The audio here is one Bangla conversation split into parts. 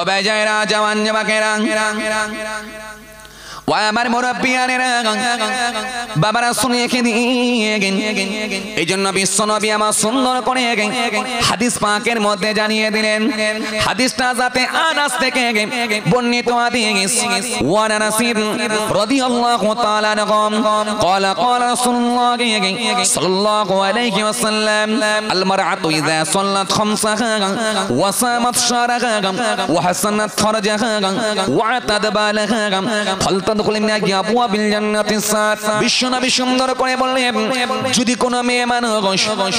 ও বেজায়রা জওয়ান যুবকেরা ও আমার মুরব্বিয়ানেরা বাবারা শুনে রেখে দিন। এই জন্য বিশ্বনবী আমার সুন্দর করে হাদিস পাকের মধ্যে জানিয়ে দিলেন। হাদিসটা যাতে আনাস থেকে বর্ণিত হাদিস ওয়ান আনাস রাদিয়াল্লাহু তাআলা আনহু قال قال رسول الله صلى الله عليه وسلم المرأة إذا صلت خمسها وصامت شهرها وحسنت فرجها وأتت بالها বিশ্বনবী সুন্দর করে বললেন, যদি কোন মেয়ে মানুষ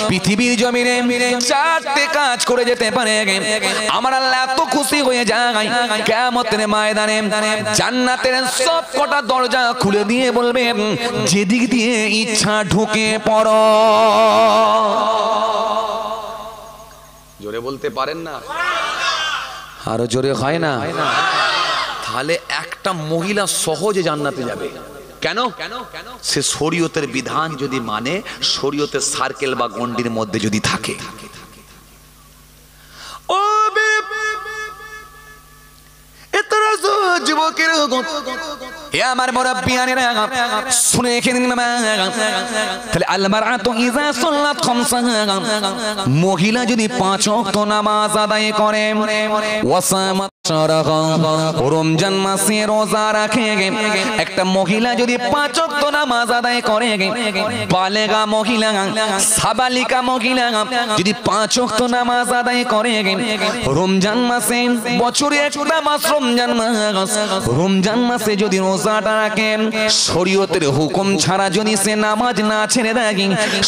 পৃথিবীর জমিনে চারটে কাজ করে যেতে পারে আমার আল্লাহ এত খুশি হয়ে যায়, কিয়ামতের ময়দানে জান্নাতের সব কটা দরজা খুলে দিয়ে বলবে, যেদিক দিয়ে ইচ্ছা ঢুকে পড়ো। জোরে বলতে পারেন না? আরো জোরে হয় না? তাহলে একটা মহিলা সহজে জান্নাতে যাবে। কেন? সে শরীয়তের বিধান যদি মানে, শরীয়তের সার্কেল বা গন্ডির মধ্যে যদি থাকে। ও যুবকের আমার মুরব্বিয়ানেরা শুনে রেখে দিন। তাহলে আল মারআতু ইযা সাল্লাত খামসাহা, মহিলা যদি 5 ওয়াক্ত নামাজ আদায় করে, ওয়াসামাত শাহরাহা, রমজান মাসে রোজা রাখে, একটা মহিলা যদি 5 ওয়াক্ত নামাজ আদায় করে, বালেগা মহিলা, সাবালিকা মহিলা যদি 5 ওয়াক্ত নামাজ আদায় করে, রমজান মাসে বছরে একটা মাস রমজান মাস, রমজান মাসে যদি রোজাটা রাখে, শরীয়তের হুকুম ছাড়া যদি সে নামাজ না ছেড়ে দেয়,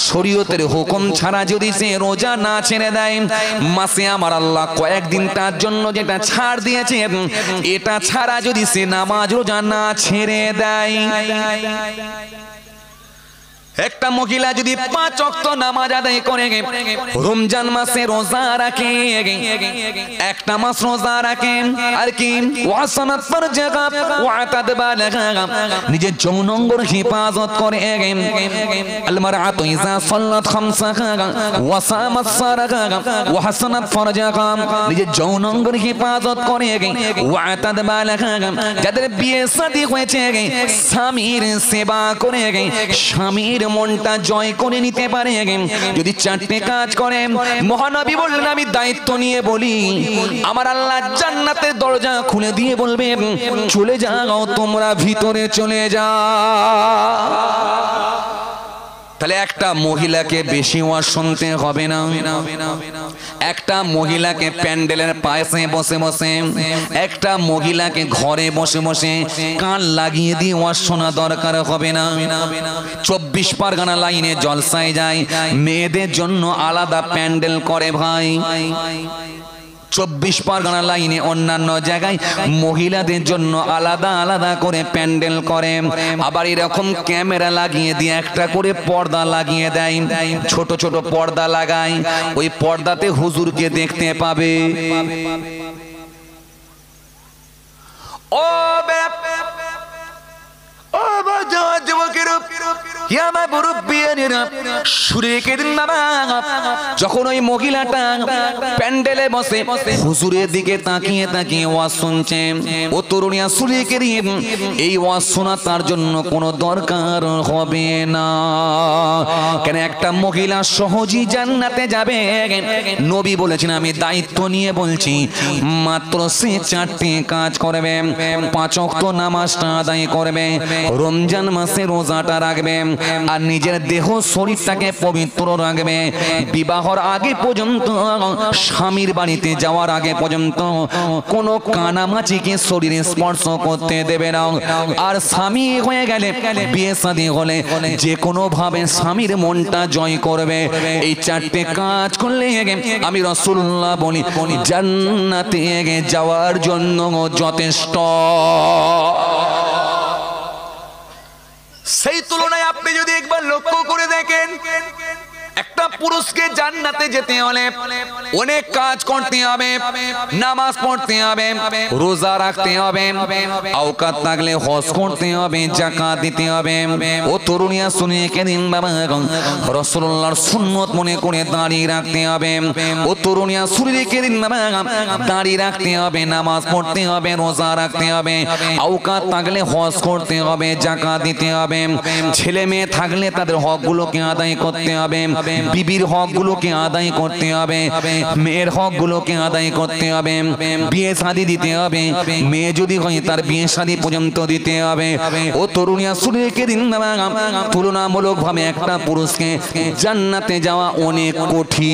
শরীয়তের হুকুম ছাড়া যদি সে রোজা না ছেড়ে দেয়, মাসে আমার আল্লাহ কয়েকদিন তার জন্য যেটা ছাড় দিয়েছে, এটা ছাড়া যদি সে নামাজ রোজা না ছেড়ে দেয়। একটা মহিলা যদি 5 ওয়াক্ত নামাজ আদায় করে, রমজান মাসে রোজা রাখে, একটা মাস রোজা রাখে, আর কি ওয়াসানাত ফারজাহা ওয়াতাদ বালাহা, নিজের যৌনাঙ্গের হেফাজত করে, আল মারআতু ইযা সাল্লাত খামসাহা ওয়াসামাত শাহরাহা ওয়াহাসানাত ফারজাহা, নিজের যৌনাঙ্গের হেফাজত করে, ওয়াতাদ বালাহা, যাদের বিয়ে শাদী হয়েছে স্বামীর সেবা করে, স্বামীর মনটা জয় করে নিতে পারে, যদি 4টে কাজ করে, মহানবী বললেন আমি দায়িত্ব নিয়ে বলি, আমার আল্লাহ জান্নাতের দরজা খুলে দিয়ে বলবে, চলে যাও তোমরা ভিতরে চলে যাও। তাহলে একটা মহিলাকে বেশি ওয়াজ শুনতে হবে না, একটা মহিলাকে প্যান্ডেলের পাশে বসে বসে, একটা মহিলাকে ঘরে বসে বসে কান লাগিয়ে দিয়ে ওয়াজ শোনা দরকার হবে না। 24 পরগনা লাইনে জলসায় যায়, মেয়েদের জন্য আলাদা প্যান্ডেল করে ভাই। 24 পরগনা লাইনে অন্যান্য জায়গায় মহিলাদের জন্য আলাদা আলাদা করে প্যান্ডেল করে, আবার এরকম ক্যামেরা লাগিয়ে দিয়ে একটা করে পর্দা লাগিয়ে দেয়, ছোট ছোট পর্দা লাগায়, ওই পর্দাতে হুজুরকে দেখতে পাবে। ও যখন ওই মহিলাটা প্যান্ডেলে বসে হুজুরের দিকে তাকিয়ে তাকিয়ে ওয়াজ শুনছে, ও তরুণিয়া সুরেকে দিয়ে এই ওয়াজ শোনা তার জন্য কোনো দরকার হবে না। কেন একটা মহিলা সহজেই জান্নাতে যাবে। নবী বলেছেন আমি দায়িত্ব নিয়ে বলছি, মাত্র সে 4টে কাজ করবে, 5 ওয়াক্ত নামাজটা আদায় করবে, রমজান মাসে রোজাটা রাখবে, আর নিজের দেহ শরীরটাকে পবিত্র রাখবে, বিবাহর আগে পর্যন্ত, স্বামীর বাড়িতে যাওয়ার আগে পর্যন্ত কোনো কানামাছিকে শরীরে স্পর্শ করতে দেবে না, আর স্বামী হয়ে গেলে, বিয়ে শাদী হলে যে কোনো ভাবে স্বামীর মনটা জয় করবে। এই 4টে কাজ করলে আমি রাসূলুল্লাহ বলি জান্নাতে যাওয়ার জন্য যথেষ্ট। সেই তুলনায় আপনি যদি একবার লক্ষ্য করে দেখেন, একটা একটা পুরুষকে জান্নাতে যেতে হলে অনেক কাজ করতে হবে, নামাজ পড়তে হবে, রোজা রাখতে হবে, আওকাত থাকলে হজ করতে হবে, যাকাত দিতে হবে। ও তরুণিয়া শুনে কেদিন বাবা রাসূলুল্লাহর সুন্নত মনে করে দাঁড়িয়ে রাখতে হবে। ও তরুণিয়া শুনে কেদিন বাবা দাঁড়িয়ে রাখতে হবে, নামাজ পড়তে হবে, রোজা রাখতে হবে, আওকাত থাকলে হজ করতে হবে, যাকাত দিতে হবে। ছেলে মেয়ে থাকলে তাদের হকগুলোকে আদায় করতে হবে, বিবির হকগুলোকে আদায় করতে হবে, মেয়ের হকগুলোকে আদায় করতে হবে, বিয়ে শাদী দিতে হবে, মেয়ে যদি হয় তার বিয়ে শাদী পর্যন্ত দিতে হবে। ও তরুণিয়া সুরেকে দিন তুলনামূলকভাবে একটা পুরুষকে জান্নাতে যাওয়া অনেক কঠিন।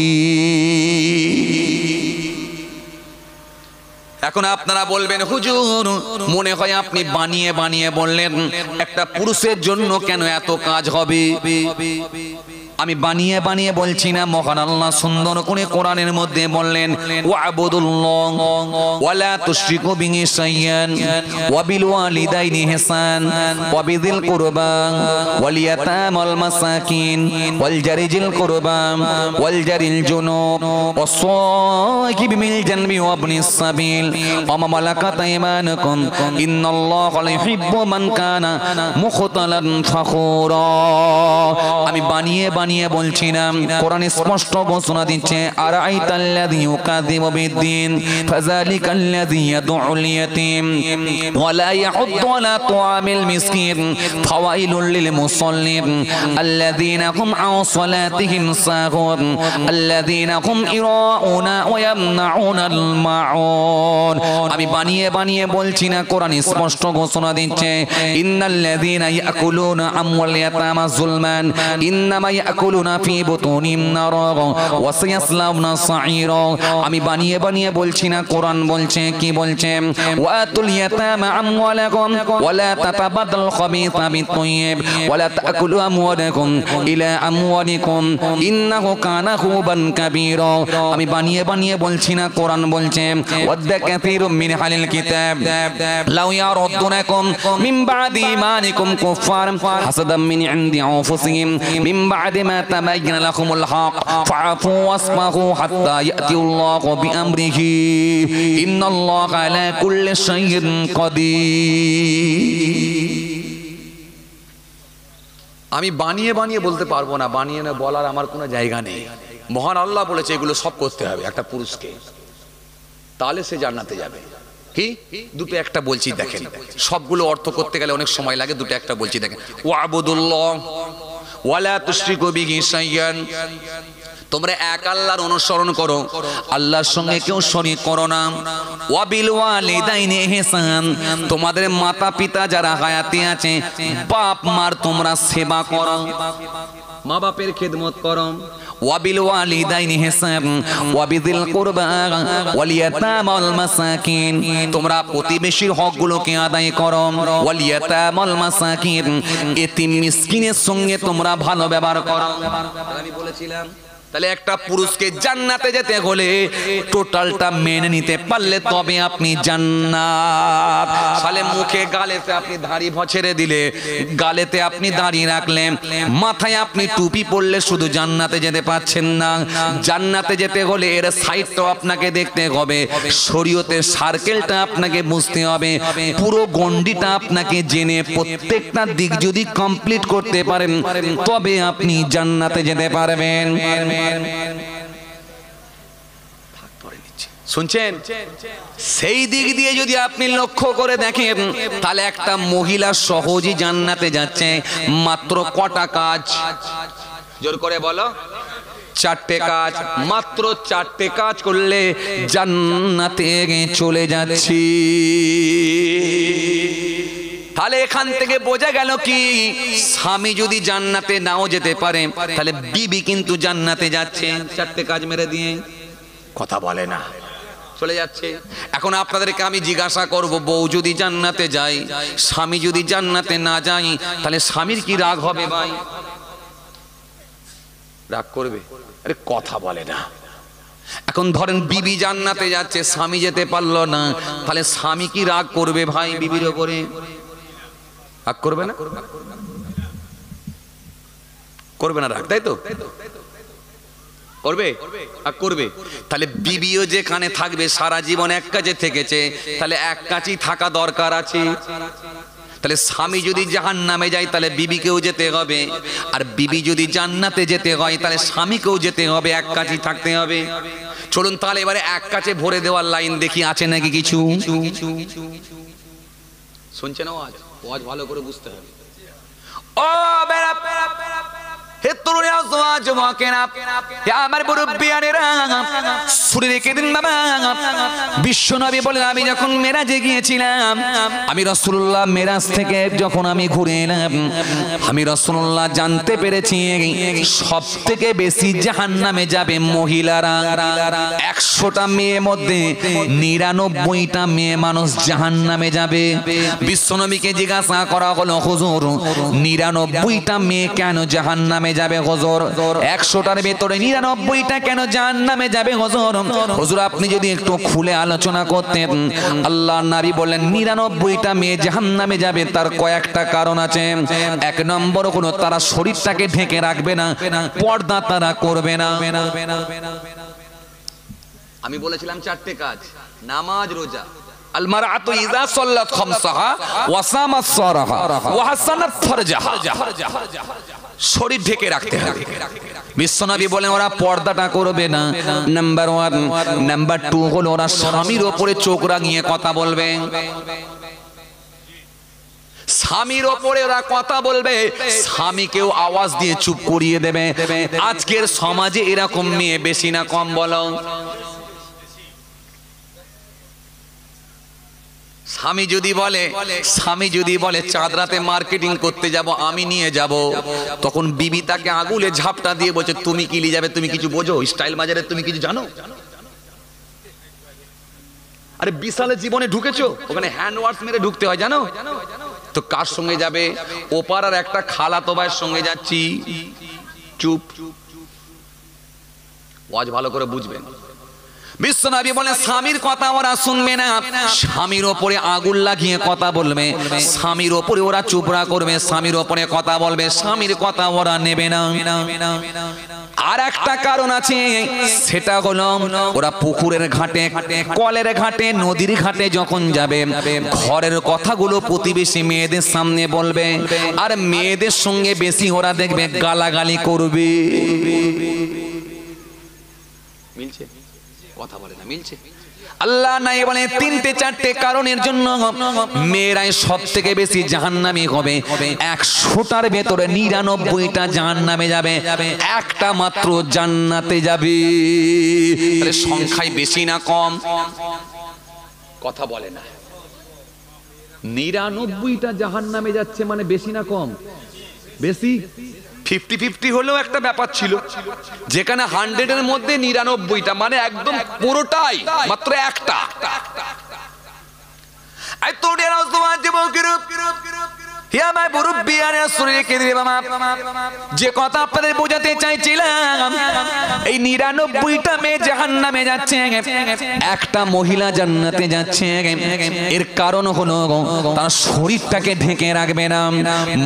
এখন আপনারা বলবেন হুজুর মনে হয় আপনি বানিয়ে বানিয়ে বললেন, একটা পুরুষের জন্য কেন এত কাজ হবে? আমি বানিয়ে বানিয়ে বলছি না, মহান আল্লাহ সুন্দর করে কোরআনের মধ্যে বললেন ওয়াবুদুল্লাহ ওয়ালা তুশরিকু বিহি শাইয়ান ওয়া বিল ওয়ালিদাইনি ইহসান ওয়া বিযিল কুরবা ওয়াল ইয়াতামাল মাসাকিন ওয়াল জারিজিল কুরবা ওয়াল জারিল জুনুব ওয়াস সাকিব মিল জানবি ওয়া ইবনিস সাবিল ওয়া মা মালাকাত আইমানুকুম ইন্নাল্লাহা লা ইউহিব্বু মান কানা মুখতালান ফাখুরা। আমি বানিয়ে বানিয়ে বলছি না, কোরআন স্পষ্ট ঘোষণা দিচ্ছে আরাইতাল্লাযী ইউকাযযিবু বিদ্দীন ফাযালিকাল্লাযী ইয়াদউল ইয়াতীম ওয়া লা ইয়াহুদ্দু আলা তুআমিল মিসকিন ফাওয়াইলুল লিল মুসাল্লিন আল্লাযীনা হুম আন সালাতিহিম সাহুন আল্লাযীনা হুম ইরাউনা ওয়া ইয়ামনাউনাল মাউন। আমি বানিয়ে বানিয়ে বলছি না, কোরআন স্পষ্ট ঘোষণা দিচ্ছে ইন্নাল্লাযীনা ইয়াকুলুনা আমওয়াল ইয়াতামা যুলমান ইন্নামা ইয়াকুলুনা ফি বুতুনিহিম নারা ওয়া সায়াসলাউনা সাঈরা। আমি বানিয়ে বানিয়ে বলছি না, কোরআন বলছে কি বলছে ওয়াতুল ইয়াতামা আমওয়ালাকুম ওয়া লা তাতাবাদাল খাবিসা বিত-তাইয়্যিব ওয়া লা তাকুলু আমওয়ালাকুম ইলা আমওয়ালিকুম ইন্নাহু কানা খুবান কাবীরা। আমি বানিয়ে বানিয়ে বলছি না, কোরআন বলছে ওয়াদ্দা কাসীরুম মিন আহলিল কিতাব লাউ ইয়ারুদ্দুনাকুম মিন বাদি ঈমানিকুম কুফফার হাসাদাম মিন ইনদি আনফুসিহিম মিন বাদি মা তাবাyyana লাকুমুল হক ফাআফু ওয়াসফাহু হাত্তা ইয়াতিল্লাহু বিআমরিহি ইন্নাল্লাহা আলা কুল্লি শাইইন কাদির। আমি বানিয়ে বানিয়ে বলতে পারবো না, বানিয়ে না বলার আমার কোনো জায়গা নেই। মহান আল্লাহ বলেছে এগুলো সব করতে হবে একটা পুরুষকে, তাহলে সে জান্নাতে যাবে। কি দুটো একটা বলছি দেখেন, সবগুলো অর্থ করতে গেলে অনেক সময় লাগে, দুটো একটা বলছি দেখেন ওয়াবুদুল্লাহ ওয়ালা তুশরিকু বিহি শাইয়ান। তোমরা এক আল্লাহর অনুসরণ করো, আল্লাহর সঙ্গে কেউ শরীক করো না। ওয়া বিল ওয়ালিদাইনি ইহসান, তোমাদের মাতা পিতা যারা হায়াতে আছে বাপ মার তোমরা সেবা করো, মা বাপের খেদমত করো। ওয়া বিল ওয়ালিদাইনি ইহসান ওয়া বিযিল কুরবা ওয়াল ইয়াতামাল মাসাকিন, তোমরা প্রতিবেশীর হকগুলোকে আদায় করো। ওয়াল ইয়াতামাল মাসাকিন, এতিম মিসকিনের সঙ্গে তোমরা ভালো ব্যবহার করো। আমি বলেছিলাম তাহলে একটা পুরুষকে জান্নাতে যেতে হলে টোটালটা মেনে নিতে পারলে তবে আপনি জান্নাত। তাহলে মুখে গালেতে আপনি দাড়ি ছেড়ে দিলে, গালেতে আপনি দাড়ি রাখলে, মাথায় আপনি টুপি পরলে শুধু জান্নাতে যেতে পারছেন না। জান্নাতে যেতে হলে এর সাইডটাও আপনাকে দেখতে হবে, শরীয়তের সার্কেলটা আপনাকে বুঝতে হবে, পুরো গন্ডিটা আপনাকে জেনে প্রত্যেকটা দিক যদি কমপ্লিট করতে পারেন তবে আপনি জান্নাতে যেতে পারবেন। শুনছেন? সেই দিক দিয়ে যদি আপনি লক্ষ্য করে দেখেন তাহলে একটা মহিলা সহজেই জান্নাতে যাচ্ছে। মাত্র কটা কাজ? জোর করে বলো। চারটে কাজ, মাত্র চারটে কাজ করলে জান্নাতে চলে যাচ্ছি। তাহলে এখান থেকে বোঝা গেল কি, স্বামী যদি জান্নাতে নাও যেতে পারে তাহলে বিবি কিন্তু জান্নাতে যাচ্ছে চারটে কাজ মেরে দিয়ে। কথা বলে না, চলে যাচ্ছে। এখন আপনাদেরকে আমি জিজ্ঞাসা করব, বউ যদি জান্নাতে যায়, স্বামী যদি জান্নাতে না যায়, তাহলে স্বামীর কি রাগ হবে ভাই? রাগ করবে? আরে কথা বলে না। এখন ধরেন বিবি জান্নাতে যাচ্ছে, স্বামী যেতে পারলো না, তাহলে স্বামী কি রাগ করবে ভাই বিবির উপরে? রাগ করবে না? করবে না রাগ, তাই তো? করবে আর করবে। তাহলে বিবিও যেখানে থাকবে সারা জীবন এক কাজে থেকেছে, তাহলে এক কাজই থাকা দরকার আছে। তাহলে স্বামী যদি জাহান্নামে যায় তাহলে বিবিকেও যেতে হবে, আর বিবি যদি জান্নাতে যেতে হয় তাহলে স্বামীকেও যেতে হবে, এক কাজই থাকতে হবে। চলুন তাহলে এবারে এক কাজে ভরে দেওয়ার লাইন দেখি আছে নাকি কিছু। শুনছেন আওয়াজ? আওয়াজ ভালো করে বুঝতে হবে। ও বেড়া হে তরুণী যুবকেরা, হে আমার মুরব্বিয়ানেরা, শুনে রেখে দিন বাবা। বিশ্বনবী বলেন, আমি যখন মেরাজে গিয়েছিলাম, আমি রাসূলুল্লাহ মেরাজ থেকে যখন আমি ঘুরে এলাম, আমি রাসূলুল্লাহ জানতে পেরেছি সব থেকে বেশি জাহান্নামে যাবে মহিলারা। 100টা মেয়ের মধ্যে 99টা মেয়ে মানুষ জাহান্নামে যাবে। বিশ্বনবীকে জিজ্ঞাসা করা হলো, হুজুর 99টা মেয়ে কেন জাহান্নামে যাবে হুজুর? 100টার ভেতরে 99টা কেন জাহান্নামে যাবে হুজুর? হুজুর আপনি যদি একটু খুলে আলোচনা করতেন। আল্লাহর নবী বলেন 99টা মেয়ে জাহান্নামে যাবে, তার কয়েকটা কারণ আছে। 1 নম্বর হলো তারা শরীরটাকে ঢেকে রাখবে না, পর্দা তারা করবে না। আমি বলেছিলাম 4টে কাজ, নামাজ, রোজা। আল মারআতু ইযা সাল্লাত খামসাহা ওয়া সামাত সারাহা ওয়া হাসানাত ফারজাহা, শরীর ঢেকে রাখতে হবে। বিশ্বনবী বলেন ওরা পর্দাটা করবে না, নাম্বার 1। নাম্বার 2 হলো ওরা স্বামীর উপরে চোখ রাঙিয়ে কথা বলবে। স্বামীর ওপরে ওরা কথা বলবে, স্বামীকেও আওয়াজ দিয়ে চুপ করিয়ে দেবে। আজকের সমাজে এরকম মেয়ে বেশি না কম বলো? স্বামী যদি বলে চাঁদ রাতে মার্কেটিং করতে যাব, আমি নিয়ে যাব, তখন বিবি তাকে আগুলে ঝাপটা দিয়ে বলছে তুমি কি নিয়ে যাবে? তুমি কিছু বোঝো? স্টাইল বাজারে তুমি কিছু জানো? আরে বিশালে জীবনে ঢুকেছো, ওখানে হ্যান্ড ওয়াশ মেরে ঢুকতে হয় জানো তো? কার সঙ্গে যাবে? ওপাড়ার একটা খালাতো ভাইয়ের সঙ্গে যাচ্ছি। চুপ, ওয়াজ ভালো করে বুঝবেন। বিশ্বনবী বলে স্বামীর কথা ওরা শুনবে না, স্বামীর ওপরে আগুন লাগিয়ে কথা বলবে, স্বামীর ওপরে ওরা চুপড়া করবে, স্বামীর ওপরে কথা বলবে, স্বামীর কথা ওরা নেবে না। আর একটা কারণ আছে, সেটা হলো ওরা পুকুরের ঘাটে, কলের ঘাটে, নদীর ঘাটে যখন যাবে, ঘরের কথাগুলো প্রতিবেশী মেয়েদের সামনে বলবে, আর মেয়েদের সঙ্গে বেশি ওরা দেখবে গালাগালি করবে। মিলছে? কথা বলে না, মিলছে? আল্লাহ নাই বলে 3-4টে কারণের জন্য মেয়েরাই সব থেকে বেশি জাহান্নামী হবে। 100টার ভেতরে 99টা জাহান্নামে যাবে, একটা মাত্র জান্নাতে যাবে। তাহলে সংখ্যায় বেশি না কম? কথা বলে না। 99টা জাহান্নামে যাচ্ছে মানে বেশি না কম? বেশি। 50-50 হলেও একটা ব্যাপার ছিল, যেখানে 100-এর মধ্যে 99টা মানে একদম পুরোটাই, মাত্র একটা। যে কথা আপনাদের বোঝাতে চাইছিলাম, এই 99টা মেয়ে জাহান্নামে যাচ্ছে, একটা মহিলা জান্নাতে যাচ্ছে। এর কারণ হলো তার শরীরটাকে ঢেকে রাখবে না।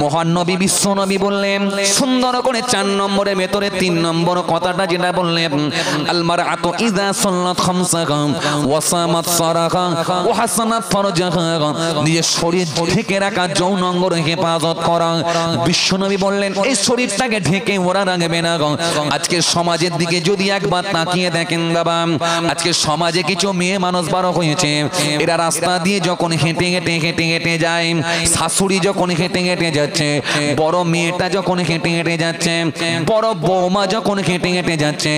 মহান নবী বিশ্বনবী বললেন সুন্দর করে 4 নম্বরের ভেতরে 3 নম্বর কথাটা যেটা বললেন, আল মারআতু ইযা সাল্লাত খামসাহা ওয়া সামাত সারাহা ওয়া হাসানাত ফারজাহা, নিজের শরীর ঢেকে রাখা, যৌন অঙ্গ হেফাজত করা। বিশ্বনবী বললেন এই শরীরটাকে ঢেকে ওরা রাখবে না। আজকে সমাজের দিকে যদি একবার তাকিয়ে দেখেন বাবা, আজকে সমাজে কিছু মেয়ে মানুষ বড় হয়েছে, এরা রাস্তা দিয়ে যখন হেঁটে হেঁটে হেঁটে হেঁটে যায়, শাশুড়ি যখন হেঁটে হেঁটে যাচ্ছে, বড় মেয়েটা যখন হেঁটে হেঁটে যাচ্ছে, বড় বৌমা যখন হেঁটে হেঁটে যাচ্ছে,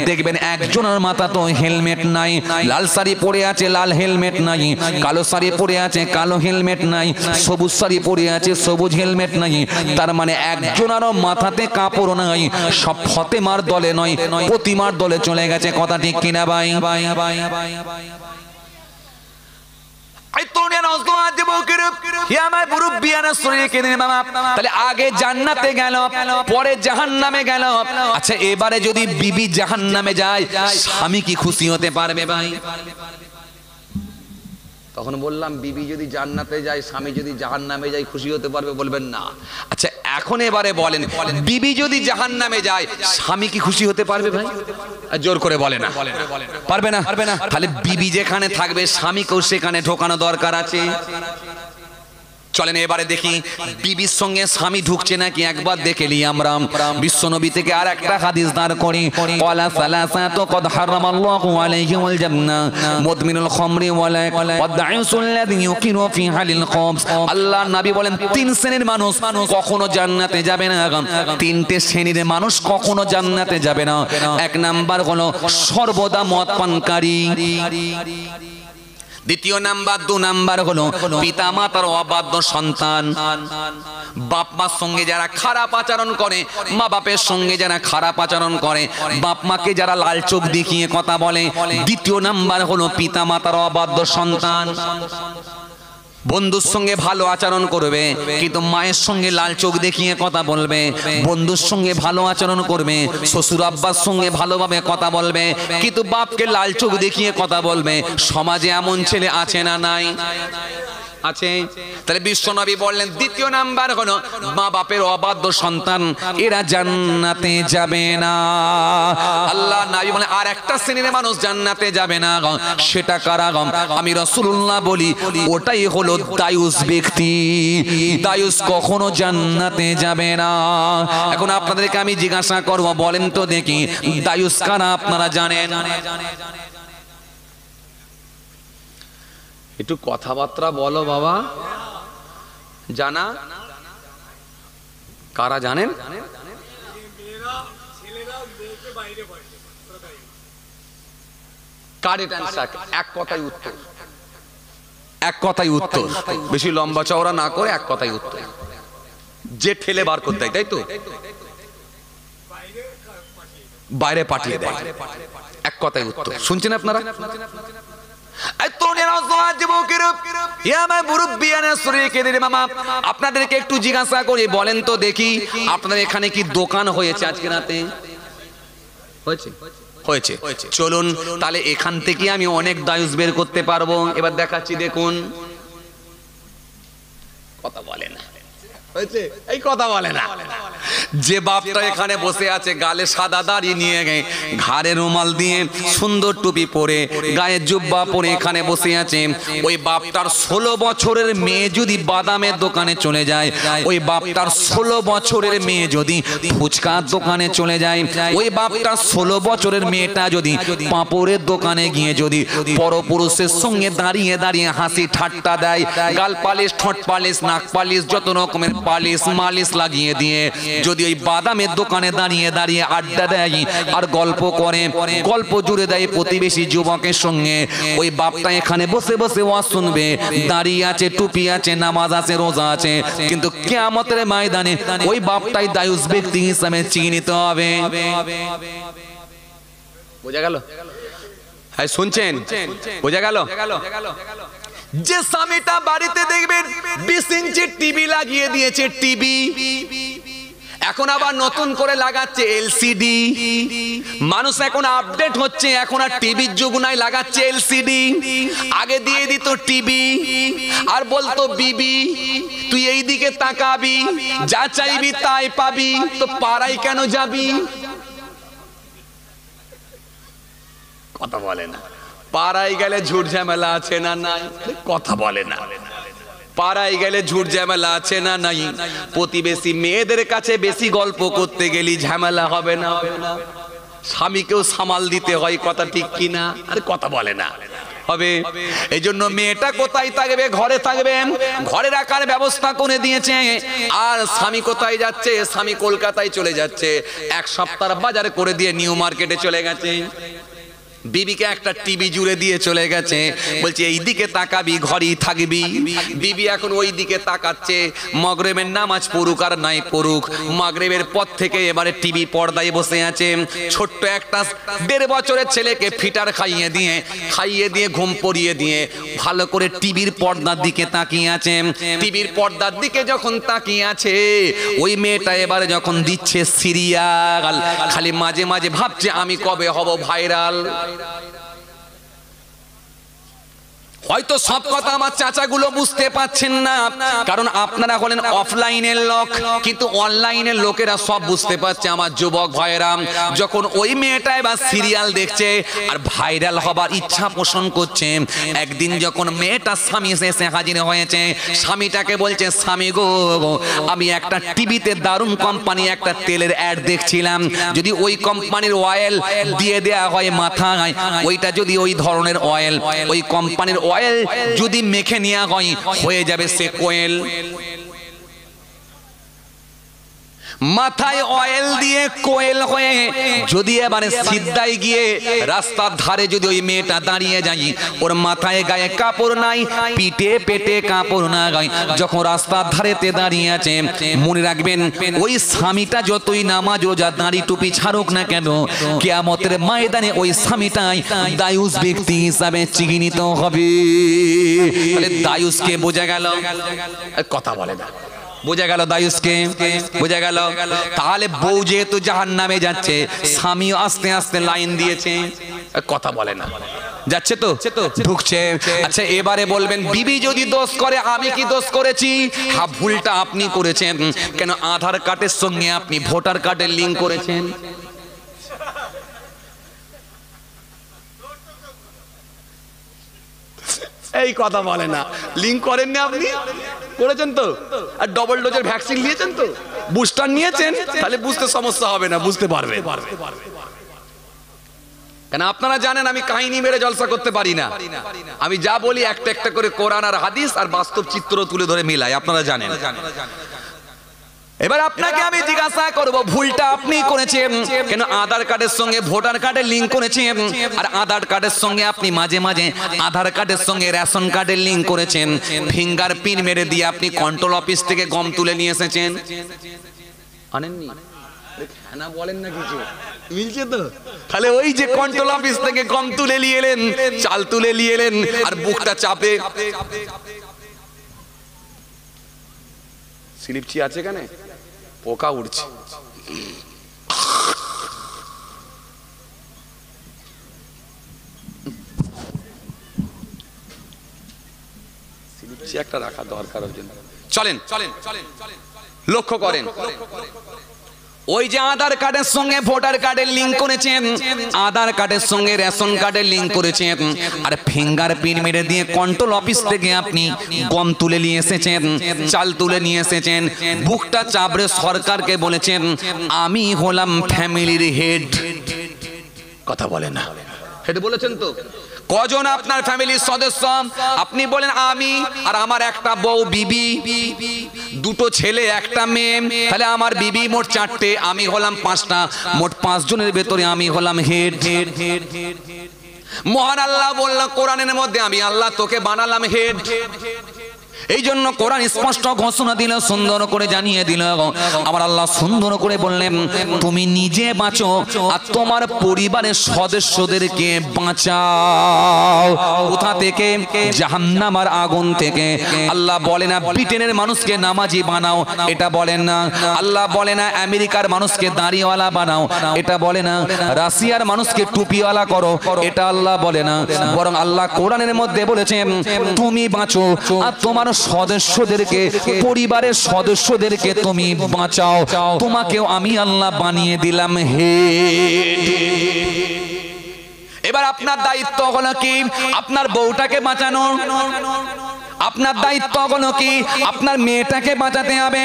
দেখবেন একজনের মাথা তো হেলমেট নাই, লাল শাড়ি পরে আছে লাল হেলমেট নাই, কালো শাড়ি পরে আছে কালো হেলমেট নাই, সবুজ শাড়ি পরে আছে সবুজ হেলমেট নাই। তার মানে একজনেরও মাথাতে কাপড় নাই, সব ফতেমার দলে নয়, প্রতিমার দলে চলে গেছে। কথা ঠিক কিনা ভাই? তাহলে আগে জান্নাতে গেল, পরে জাহান্নামে গেল। আচ্ছা এবারে যদি বিবি জাহান্নামে যায়, স্বামী কি খুশি হতে পারবে ভাই? তখন বললাম বিবি যদি জান্নাতে যায় স্বামী যদি জাহান্নামে যায় খুশি হতে পারবে? বলবেন না। আচ্ছা এখন এবারে বলেন বিবি যদি জাহান্নামে যায় স্বামী কি খুশি হতে পারবে ভাই? জোর করে বলে না, পারবে না। তাহলে বিবি যেখানে থাকবে স্বামীকেও সেখানে ঢোকানো দরকার আছে। চলেন এবারে দেখি বিবির সঙ্গে স্বামী ঢুকছে নাকি একবার দেখে নি আমরা। বিশ্বনবী থেকে আর একটা হাদিস দাঁড় করি, ক্বালা সালাসাতু ক্বাদ হারামাল্লাহু আলাইহিমুল জান্নাহ মুদমিনুল খামরি ওয়া দাঈসুল্লাযী ইউকিরু ফি হালিল খাবস। আল্লাহর নবী বলেন তিন শ্রেণীর মানুষ কখনো জান্নাতে যাবে না। তিনটে শ্রেণীর মানুষ কখনো জান্নাতে যাবে না। এক নাম্বার হলো সর্বদা মদ পানকারী। দ্বিতীয় নাম্বার, দু নাম্বার হলো পিতা মাতার অবাধ্য সন্তান। বাপ মার সঙ্গে যারা খারাপ আচরণ করে, মা বাপের সঙ্গে যারা খারাপ আচরণ করে, বাপ মাকে যারা লাল চোখ দেখিয়ে কথা বলে। দ্বিতীয় নাম্বার হলো পিতা মাতার অবাধ্য সন্তান। বন্ধুর সঙ্গে ভালো আচরণ করবে কিন্তু মায়ের সঙ্গে লাল চোখ দেখিয়ে কথা বলবে। বন্ধুর সঙ্গে ভালো আচরণ করবে, শ্বশুর আব্বার সঙ্গে ভালোভাবে কথা বলবে কিন্তু বাপকে লাল চোখ দেখিয়ে কথা বলবে। সমাজে এমন ছেলে আছে না নাই? আছে। তাহলে বিশ্বনবী বললেন দ্বিতীয় নাম্বার হলো মা বাপের অবাধ্য সন্তান, এরা জান্নাতে যাবে না। আল্লাহ নবী বলেন আর একটা শ্রেণীর মানুষ জান্নাতে যাবে না, সেটা কারা? আমি রাসূলুল্লাহ বলি ওটাই হলো দায়ুস ব্যক্তি। দায়ুস কখনো জান্নাতে যাবে না। এখন আপনাদেরকে আমি জিজ্ঞাসা করব, বলেন তো দেখি দায়ুস কারা আপনারা জানেন? একটু কথাবার্তা বলো বাবা। জানা কারা জানেন? এক কথাই উত্তর, এক কথাই উত্তর, বেশি লম্বা চওড়া না করে এক কথাই উত্তর। যে ঠেলে বার করতে হয়, তাই তো বাইরে পাঠিয়ে দেয়, এক কথাই উত্তর। শুনছেন আপনারা? আপনাদেরকে একটু জিজ্ঞাসা করি, বলেন তো দেখি আপনাদের এখানে কি দোকান হয়েছে আজকে রাতে? হয়েছে। চলুন তাহলে এখান থেকে আমি অনেক দায়ুস বের করতে পারবো। এবার দেখাচ্ছি, দেখুন। কথা বলে না, এই কথা বলে না। যে বাপটা এখানে বসে আছে গালে সাদা দাড়ি নিয়ে, ঘাড়ে রুমাল দিয়ে সুন্দর টুপি পরে, গায়ে জুব্বা পরে এখানে বসে আছে, ওই বাপটার 16 বছরের মেয়ে যদি বাদামের দোকানে চলে যায়, ওই বাপটার 16 বছরের মেয়ে যদি ফুচকার দোকানে চলে যায়, ওই বাপটার 16 বছরের মেয়েটা যদি পাঁপড়ের দোকানে গিয়ে যদি পরপুরুষের সঙ্গে দাঁড়িয়ে দাঁড়িয়ে হাসি ঠাট্টা দেয়, গাল পালিশ, ঠোঁট পালিশ, নাক পালিশ, যত রকমের পালিশ মালিশ লাগিয়ে দিয়ে যদি ওই বাদামের দোকানে দাঁড়িয়ে দাঁড়িয়ে আড্ডা দেয় আর গল্প করে, গল্প জুড়ে দেয় প্রতিবেশী যুবকের সঙ্গে, ওই বাপটা এখানে বসে বসে ওয়াজ শুনবে, দাঁড়িয়ে আছে, টুপি আছে, নামাজ আছে, রোজা আছে, কিন্তু কিয়ামতের ময়দানে ওই বাপটাই দায়ুস ব্যক্তি হিসাবে চিহ্নিত হবে। বোঝা গেল? হ্যাঁ শুনছেন? বোঝা গেল? যে স্বামীটা বাড়িতে দেখবেন 20 ইঞ্চি টিভি লাগিয়ে দিয়েছে, টিভি এখন আবার নতুন করে লাগাচ্ছে এলসিডি। মানুষ এখন আপডেট হচ্ছে, এখন আর টিভির যুগ নাই, লাগাচ্ছে এলসিডি। আগে দিয়ে দিত টিভি আর বলতো বিবি তুই এই দিকে তাকাবি, যা চাইবি তাই পাবি, তো পাড়ায় কেন যাবি? কথা বলে না। পাড়ায় গেলে ঝুট ঝামেলা আছে না নাই? কথা বলে না। পাড়ায় গেলে ঝুট ঝামেলা আছে না নাই? প্রতিবেশী মেয়েদের কাছে বেশি গল্প করতে গেলি ঝামেলা হবে না? স্বামীকেও সামাল দিতে হয়, কথা ঠিক কিনা? আরে কথা বলে না। হবে। এই জন্য মেয়েটা কোথায় থাকবে? ঘরে থাকবে, ঘরে রাখার ব্যবস্থা করে দিয়েছে। আর স্বামী কোথায় যাচ্ছে? স্বামী কলকাতায় চলে যাচ্ছে, এক সপ্তাহ বাজার করে দিয়ে নিউ মার্কেটে চলে গেছে। বিবিকে একটা টিভি জুড়ে দিয়ে চলে গেছে, বলছে এই দিকে তাকাবি, ঘরেই থাকবি। বিবি এখন ওই দিকে তাকাচ্ছে, মাগরিবের নামাজ পড়ুক আর নাই পড়ুক, মাগরিবের পর থেকে এবারে টিভি পর্দায় বসে আছে। ছোট্ট একটা 1.5 বছরের ছেলেকে ফিটার খাইয়ে দিয়ে ঘুম পড়িয়ে দিয়ে ভালো করে টিভির পর্দার দিকে তাকিয়ে আছে। টিভির পর্দার দিকে যখন তাকিয়ে আছে, ওই মেয়েটা এবারে যখন দিচ্ছে সিরিয়াল, খালি মাঝে মাঝে ভাবছে আমি কবে হব ভাইরাল। হয়তো সব কথা আমার চাচাগুলো বুঝতে পাচ্ছেন না, কারণ আপনারা হলেন অফলাইনের লোক, কিন্তু অনলাইনের লোকেরা সব বুঝতে পারছে। আমার যুবক ভাইয়েরা, যখন ওই মেয়েটা এবার সিরিয়াল দেখছে আর ভাইরাল হবার ইচ্ছা পোষণ করছে, একদিন যখন মেয়েটা স্বামী এসে হাজির হয়েছে, স্বামীটাকে বলছে, স্বামী গো, আমি একটা টিভিতে দারুণ কোম্পানি একটা তেলের অ্যাড দেখছিলাম, যদি ওই কোম্পানির অয়েল দিয়ে দেয়া হয় মাথায়, ওইটা যদি ওই ধরনের অয়েল, ওই কোম্পানির অয়েল যদি মেখে নেওয়া হয়, হয়ে যাবে সে কোয়েল। মাথায় অয়েল দিয়ে কোয়েল হয়ে যদি এবারে সিদ্ধায় গিয়ে রাস্তার ধারে যদি ওই মেয়েটা দাঁড়িয়ে যায়, ওর মাথায় গায়ে কাপড় নাই, পিঠে পেটে কাপড় না গায়, যখন রাস্তার ধারেতে দাঁড়িয়ে আছে, মনে রাখবেন ওই স্বামীটা যতই নামাজ রোজা দাড়ি টুপি ছাড়ুক না কেন, কিয়ামতের ময়দানে ওই স্বামীটাই দায়ুস ব্যক্তি হিসাবে চিহ্নিত হবে। তাহলে দায়ুসকে বোঝা গেল, কথা বলে না, বোঝা গেল দায়ুসকে, বোঝা গেল। তাহলে বউ যেহেতু জাহান্নামে যাচ্ছে, স্বামী আস্তে আস্তে লাইন দিয়েছে, কথা বলে না, যাচ্ছে তো, ঢুকছে। আচ্ছা এবারে বলবেন, বিবি যদি দোষ করে, আমি কি দোষ করেছি? হ্যাঁ, ভুলটা আপনি করেছেন। কেন? আধার কার্ডের সঙ্গে আপনি ভোটার কার্ডের লিঙ্ক করেছেন। এই কথা বলে না, লিঙ্ক করেননি, আপনি করেছেন তো, আর ডবল ডোজের ভ্যাকসিন নিয়েছেন তো, বুস্টার নিয়েছেন, তাহলে বুঝতে সমস্যা হবে না, বুঝতে পারবে। কেন? আপনারা জানেন আমি কাহিনী মেরে জলসা করতে পারি না, আমি যা বলি একটা একটা করে কোরআন আর হাদিস আর বাস্তব চিত্র তুলে ধরে মিলাই, আপনারা জানেন। এবার আপনাকে আমি জিজ্ঞাসা করব, ভুলটা আপনি করেছেন কেন? আধার কার্ডের সঙ্গে ভোটার কার্ডের লিঙ্ক করেছেন, আর আধার কার্ডের সঙ্গে আপনি মাঝে মাঝে আধার কার্ডের সঙ্গে রেশন কার্ডের লিঙ্ক করেছেন, ফিঙ্গার প্রিন্ট মেরে দিয়ে আপনি কন্ট্রোল অফিস থেকে গম তুলে নিয়ে এসেছেন, আনেননি? না বলেন না, কিছু মিলছে তো? তাহলে ওই যে কন্ট্রোল অফিস থেকে গম তুলে নিয়ে এলেন, চাল তুলে নিয়ে এলেন, আর বুকটা চাপে স্লিপচি আছে, কেন পোকা উড়ছে, স্লিপচি একটা রাখা দরকার। চলেন লক্ষ্য করেন, ওই যে আধার কার্ডের সঙ্গে ভোটার কার্ডের লিঙ্ক করেছেন, আধার কার্ডের সঙ্গে রেশন কার্ডের লিঙ্ক করেছেন, আর ফিঙ্গার প্রিন্ট মেরে দিয়ে কন্ট্রোল অফিস থেকে আপনি গম তুলে নিয়ে এসেছেন, চাল তুলে নিয়ে এসেছেন, বুকটা চাপড়ে সরকারকে বলেছেন আমি হলাম ফ্যামিলির হেড, কথা বলে না, হেড বলেছেন তো? কজন আপনার ফ্যামিলির সদস্য? আপনি বলেন আমি, আর আমার একটা বউ বিবি, দুটো ছেলে একটা মেয়ে, তাহলে আমার বিবি মোট 4টে, আমি হলাম 5টা, মোট 5 জনের ভেতরে আমি হলাম হেড। মহান আল্লাহ বলল কোরআনের মধ্যে, আমি আল্লাহ তোকে বানালাম হেড। এই জন্য কোরআন স্পষ্ট ঘোষণা দিল, সুন্দর করে জানিয়ে দিল, আমার আল্লাহ সুন্দর করে বললেন তুমি নিজে বাঁচো আর তোমার পরিবারের সদস্যদেরকে বাঁচাও। কোথা থেকে? জাহান্নামের আগুন থেকে। আল্লাহ বলে না ব্রিটেনের মানুষকে নামাজি বানাও, এটা বলেন না। আল্লাহ বলে না আমেরিকার মানুষকে দাড়িওয়ালা বানাও, এটা বলে না। রাশিয়ার মানুষকে টুপিওয়ালা করো, এটা আল্লাহ বলে না। বরং আল্লাহ কোরআনের মধ্যে বলেছেন তুমি বাঁচো আর তোমার সদস্যদেরকে, পরিবারের সদস্যদেরকে তুমি বাঁচাও, তোমাকেও আমি আল্লাহ বানিয়ে দিলাম হেড। এবার আপনার দায়িত্ব হলো কি? আপনার বউটাকে বাঁচানো। আপনার দায়িত্ব হলো কি? আপনার মেয়েটাকে বাঁচাতে হবে।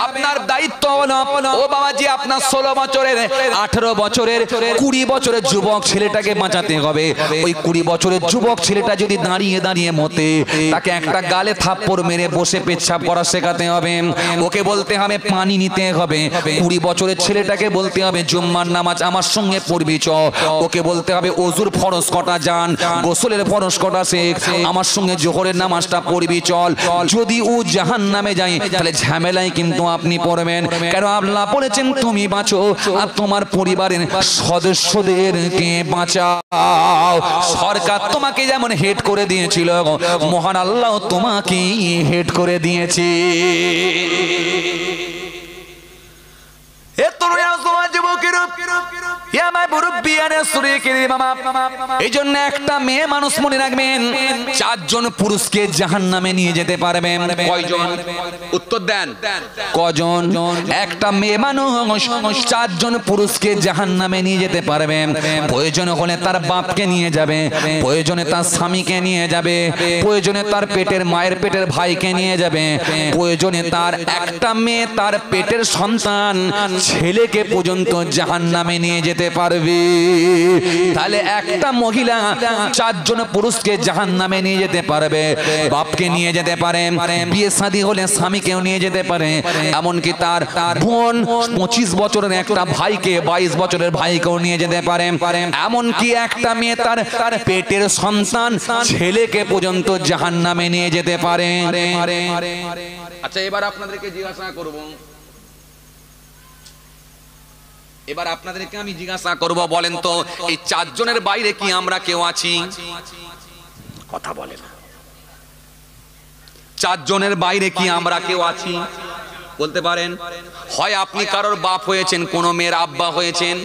আপনার দায়িত্ব হলো ও বাবাজি আপনার 16 বছরের, 18 বছরের, 20 বছরের যুবক ছেলেটাকে বাঁচাতে হবে। ওই 20 বছরের যুবক ছেলেটা যদি দাঁড়িয়ে দাঁড়িয়ে মতে, তাকে একটা গালে থাপ্পড় মেরে বসে পেচ্ছাপ করা শেখাতে হবে। ওকে বলতে হবে পানি নিতে হবে। 20 বছরের ছেলেটাকে বলতে হবে জুম্মার নামাজ আমার সঙ্গে পড়বি চ। ওকে বলতে হবে ওযুর ফরজ কটা জান, গোসলের ফরজ কটা শেখ, আমার সঙ্গে জোহরের নামাজটা পড়বি চল। যদি ও জাহান্নামে যায় তাহলে ঝামেলায় কিন্তু আপনি পড়বেন। কেন? আল্লাহ বলেছেন তুমি বাঁচো আর তোমার পরিবারের সদস্যদেরকে বাঁচাও। সরকার তোমাকে যেমন হেড করে দিয়েছিল, মহান আল্লাহ তোমাকে হেড করে দিয়েছে। এ তোমরা যুবকেরা, ইয়া মাই মুরব্বিয়ানা সুরে কারীম, এই জন্য একটা মেয়ে মানুষ মনে রাখবেন, চারজন পুরুষকে জাহান্নামে নিয়ে যেতে পারবে। কয়জন? উত্তর দেন, কজন? একটা মেয়ে মানুষ চারজন পুরুষকে জাহান্নামে নিয়ে যেতে পারবে। প্রয়োজন হলে তার বাপকে নিয়ে যাবে, প্রয়োজনে তার স্বামীকে নিয়ে যাবে, প্রয়োজনে তার পেটের মায়ের পেটের ভাইকে নিয়ে যাবে, প্রয়োজনে তার একটা মেয়ে তার পেটের সন্তান ছেলেকে পর্যন্ত জাহান্নামে নিয়ে যেতে পারবে। তাহলে একটা মহিলা চারজন পুরুষকে জাহান্নামে নিয়ে যেতে পারবে। বাপকে নিয়ে যেতে পারে, বিয়ে শাদী হলে স্বামীকেও নিয়ে যেতে পারে, এমনকি তার বোন 25 বছরের একটা ভাইকে 22 বছরের ভাইকেও নিয়ে যেতে পারে, এমনকি একটা মেয়ে তার পেটের সন্তান ছেলেকে পর্যন্ত জাহান্নামে নিয়ে যেতে পারে। আচ্ছা, এবার আপনাদেরকে জিজ্ঞাসা করব, এবার আপনাদেরকে আমি জিজ্ঞাসা করব, বলেন তো এই চারজনের বাইরে কি আমরা কেউ আছি? কথা বলে না। চারজনের বাইরে কি আমরা কেউ আছি? বলতে পারেন। হয় আপনি কারোর বাপ হয়েছেন, কোন মেয়ের আব্বা হয়েছেন,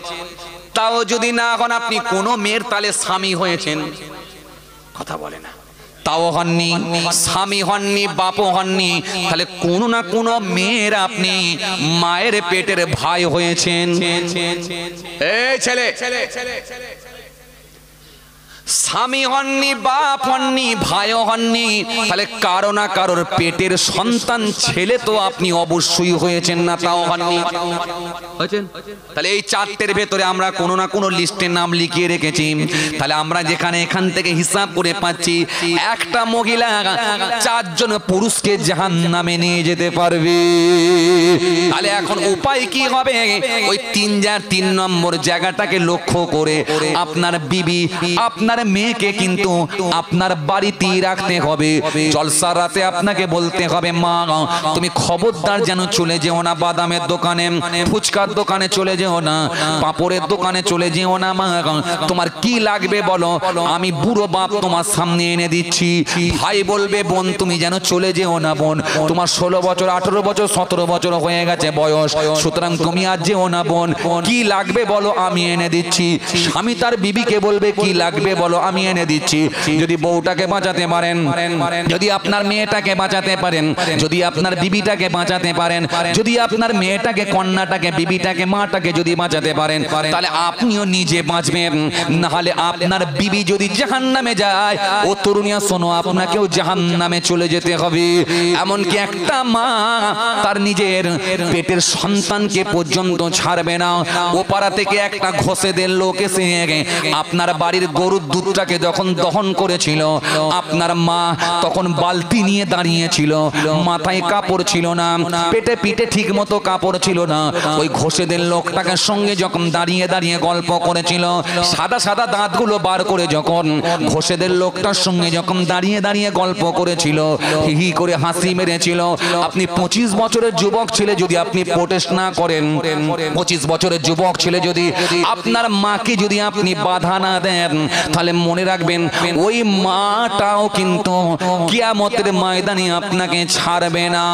তাও যদি না হন আপনি কোন মেয়ের তালে স্বামী হয়েছেন। কথা বলে না। তাও হননি, স্বামী হননি, বাপও হননি, তাহলে কোন না কোন মেয়ের আপনি মায়ের পেটের ভাই হয়েছেন। এই ছেলে, স্বামী হননি, বাপ হননি, ভাইও হননি, তাহলে কারো না কারোর পেটের সন্তান ছেলে তো আপনি অবশ্যই হয়েছেন না, তাও হননি। তাহলে এই চারটের ভেতরে আমরা কোনো না কোনো লিস্টে নাম লিখিয়ে রেখেছি। তাহলে আমরা যেখানে এখান থেকে হিসাব করে পাচ্ছি একটা মহিলা চারজন পুরুষকে জাহান্নামে নিয়ে যেতে পারবে। তাহলে এখন উপায় কি হবে? ওই 3 নম্বর জায়গাটাকে লক্ষ্য করে আপনার বিবি, আপনার মেয়েকে কিন্তু আপনার বাড়িতেই রাখতে হবে। জলসার রাতে আপনাকে বলতে হবে, মা তুমি খবরদার যেন চলে যেও না বাদামের দোকানে, ফুচকার দোকানে চলে যেও না, পাপড়ের দোকানে চলে যেও না। মা তোমার কি লাগবে বলো, আমি বুড়ো বাপ তোমার সামনে এনে দিচ্ছি। ভাই বলবে, বোন তুমি যেন চলে যেও না, বোন তোমার 16 বছর 18 বছর 17 বছর হয়ে গেছে বয়স, সুতরাং তুমি আর যেও না, বোন কি লাগবে বলো আমি এনে দিচ্ছি। স্বামী তার বিবিকে বলবে, কি লাগবে বলো আমি এনে দিচ্ছি। যদি বউটাকে বাঁচাতে পারেন, যদি আপনার মেয়েটাকে বাঁচাতে পারেন, যদি আপনার বিবিটাকে বাঁচাতে পারেন, যদি আপনার মেয়েটাকে, কন্যাটাকে, বিবিটাকে, মাটাকে যদি বাঁচাতে পারেন, তাহলে আপনিও নিজে বাঁচবেন। না হলে আপনার বিবি যদি জাহান্নামে যায়, ও তরুণিয়া শোনো, আপনাকেও জাহান্নামে চলে যেতে হবে। এমনকি একটা মা তার নিজের পেটের সন্তানকে পর্যন্ত ছাড়বে না। ও পাড়া থেকে একটা ঘষেদের লোক এসে আপনার বাড়ির গরুর দুধটাকে যখন দহন করেছিল, আপনার মা তখন বালতি নিয়ে দাঁড়িয়েছিল, মাথায় কাপড় ছিল না, পেটে পিঠে ঠিক মতো কাপড় ছিল না। ওই ঘষেদের লোকটাকে সঙ্গে যখন দাঁড়িয়ে দাঁড়িয়ে গল্প করেছিল, সাদা সাদা দাঁতগুলো বার করে যখন ঘষেদের লোকটার সঙ্গে যখন দাঁড়িয়ে দাঁড়িয়ে গল্প করেছিল, হি হি করে হাসি মেরেছিল। আপনি 25 বছরের যুবক ছেলে যদি আপনি প্রোটেস্ট না করেন, 25 বছরের যুবক ছেলে যদি আপনার মাকে যদি আপনি বাধা না দেন, তাহলে মনে রাখবেন ওই মাটাও কিন্তু কিয়ামতের ময়দানে আপনাকে ছাড়বে না।